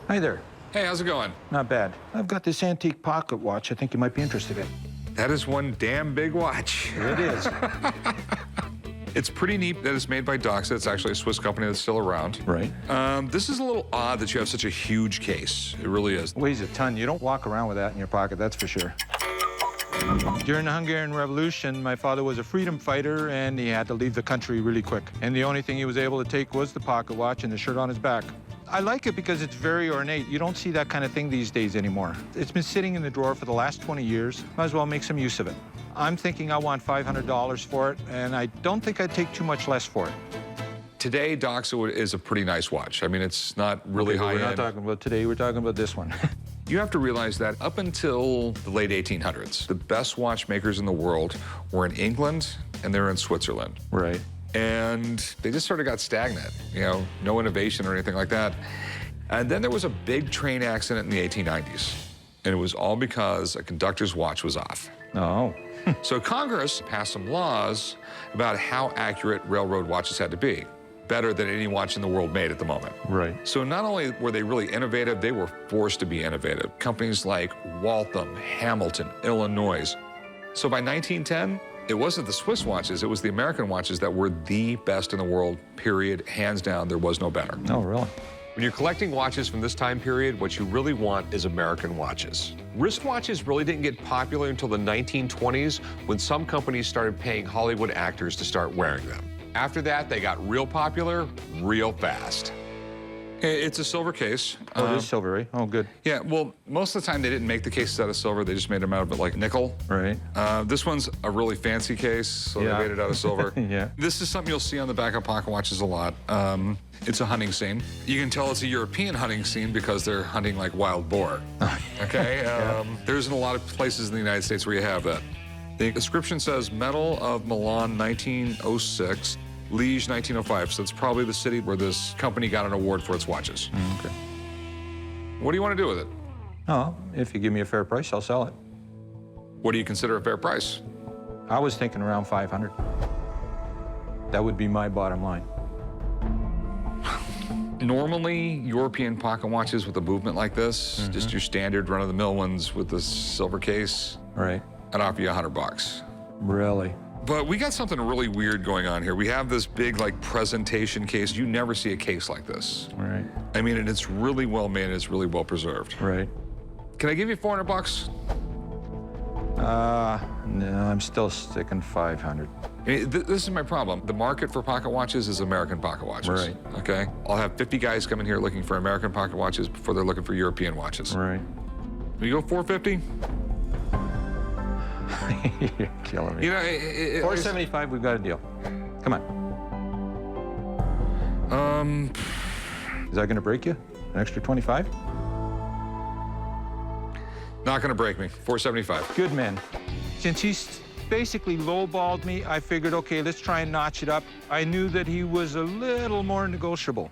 Hi there. Hey, how's it going? Not bad. I've got this antique pocket watch I think you might be interested in. That is one damn big watch. It is. It's pretty neat that it's made by Doxa. It's actually a Swiss company that's still around. Right. This is a little odd that you have such a huge case. It really is. Weighs a ton. You don't walk around with that in your pocket, that's for sure. During the Hungarian Revolution, my father was a freedom fighter, and he had to leave the country really quick. And the only thing he was able to take was the pocket watch and the shirt on his back. I like it because it's very ornate. You don't see that kind of thing these days anymore. It's been sitting in the drawer for the last 20 years. Might as well make some use of it. I'm thinking I want $500 for it, and I don't think I'd take too much less for it. Today, Doxa is a pretty nice watch. I mean, it's not really high-end. We're not talking about today, we're talking about this one. You have to realize that up until the late 1800s, the best watchmakers in the world were in England and they were in Switzerland. Right. And they just sort of got stagnant, you know, no innovation or anything like that. And then there was a big train accident in the 1890s, and it was all because a conductor's watch was off. Oh. So Congress passed some laws about how accurate railroad watches had to be, better than any watch in the world made at the moment. Right. So not only were they really innovative, they were forced to be innovative. Companies like Waltham, Hamilton, Illinois. So by 1910, it wasn't the Swiss watches, it was the American watches that were the best in the world, period. Hands down, there was no better. Oh, really? When you're collecting watches from this time period, what you really want is American watches. Wristwatches really didn't get popular until the 1920s, when some companies started paying Hollywood actors to start wearing them. After that, they got real popular real fast. It's a silver case. Oh, it is silver, right? Oh, good. Yeah, well, most of the time they didn't make the cases out of silver, they just made them out of it like nickel. Right. This one's a really fancy case, so Yeah. they made it out of silver. Yeah. This is something you'll see on the back of pocket watches a lot. It's a hunting scene. You can tell it's a European hunting scene because they're hunting like wild boar. Okay? There isn't a lot of places in the United States where you have that. The inscription says Medal of Milan 1906, Liege 1905, so it's probably the city where this company got an award for its watches. Okay. What do you want to do with it? Oh, if you give me a fair price, I'll sell it. What do you consider a fair price? I was thinking around 500. That would be my bottom line. Normally, European pocket watches with a movement like this, just your standard run-of-the-mill ones with the silver case, Right. I'd offer you $100. Really? But we got something really weird going on here. We have this big, like, presentation case. You never see a case like this. Right. I mean, and it's really well made and it's really well preserved. Right. Can I give you $400? No, I'm still sticking 500. I mean, this is my problem. The market for pocket watches is American pocket watches. Right. Okay? I'll have 50 guys come in here looking for American pocket watches before they're looking for European watches. Right. Will you go 450? You're killing me. You know, 475, we've got a deal. Come on. Is that gonna break you? An extra 25? Not gonna break me. 475. Good man. Since he's basically lowballed me, I figured, okay, let's try and notch it up. I knew that he was a little more negotiable.